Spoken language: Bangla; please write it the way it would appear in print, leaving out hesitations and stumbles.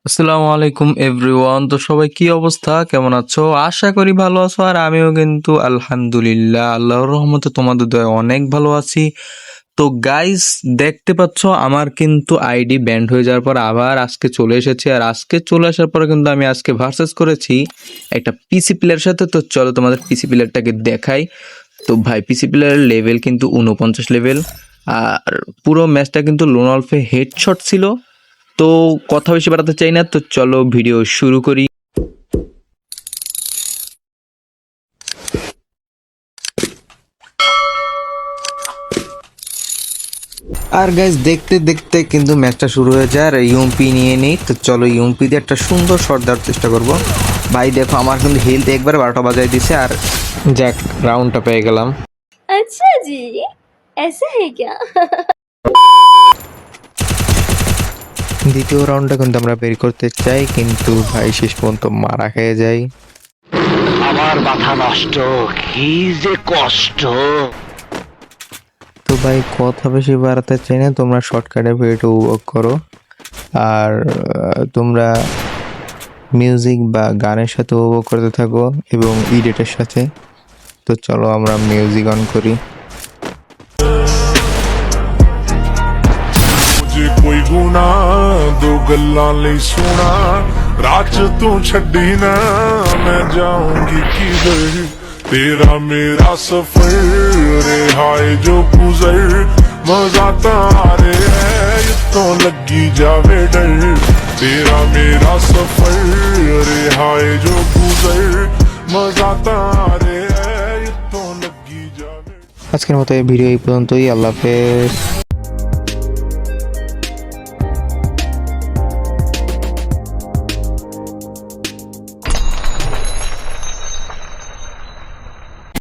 আসসালামু আলাইকুম এভরিওয়ান। তো সবাই কি অবস্থা, কেমন আছো? আশা করি ভালো আছো। আর আমিও কিন্তু আলহামদুলিল্লাহ আল্লাহর রহমতে তোমাদের দয়ায় অনেক ভালো আছি। তো গাইস, দেখতে পাচ্ছ আমার কিন্তু আইডি ব্যান্ড হয়ে যাওয়ার পর আবার আজকে চলে এসেছে। আর আজকে চলে আসার পরে কিন্তু আমি আজকে ভার্সেস করেছি একটা পিসি প্লেয়ারের সাথে। তো চলো তোমাদের পিসি প্লেয়ারটাকে দেখাই। তো ভাই, পিসি প্লেয়ারের লেভেল কিন্তু 49 লেভেল। আর পুরো ম্যাচটা কিন্তু লোন অল্ফে হেডশট ছিল। তো কথা বেশি বাড়াতে চাই না, তো চলো ভিডিও শুরু করি। আর গাইজ, দেখতে দেখতে কিন্তু ম্যাচটা শুরু হয়ে যায়। আর ইউএমপি নিয়ে নেই, তো চলো ইউএমপি দিয়ে একটা সুন্দর শট দেওয়ার চেষ্টা করব। ভাই দেখো, আমার কিন্তু হেলথ একবার 12টা বাজাই দিছে। আর যাক, রাউন্ডটা পেয়ে গেলাম। अच्छा जी, ऐसा है क्या? দ্বিতীয় রাউন্ডটা কিন্তু আমরা বের করতে চাই, কিন্তু ভাই শেষ পর্যন্ত মারা খেয়ে যাই। আমার মাথা নষ্ট, কি যে কষ্ট। তো ভাই, কথা বেশি বাড়াতে চাই না, তোমরা শর্টকাটে ভিডিওটা উপভোগ করো। আর তোমরা মিউজিক বা গানের সাথে উপভোগ করতে থাকো এবং এডিটের সাথে। তো চলো আমরা মিউজিক অন করি। ਜੇ ਕੋਈ ਗੁਨਾ ਦੋ ਗੱਲਾਂ ਲਈ ਸੁਣਾ ਰਾਤ ਤੂੰ ਛੱਡੀ ਨਾ ਮੈਂ ਜਾਊਂਗੀ ਕਿਧਰ तेरा मेरा सफर रिहाए जो गुजर मजा तारे है इतो लगी जावे डर तेरा मेरा सफर रिहाए जो गुजर मजा तारे है इतो लगी जावे। আজকের মতো এই ভিডিও এই পর্যন্তই। আল্লাহ হাফেজ।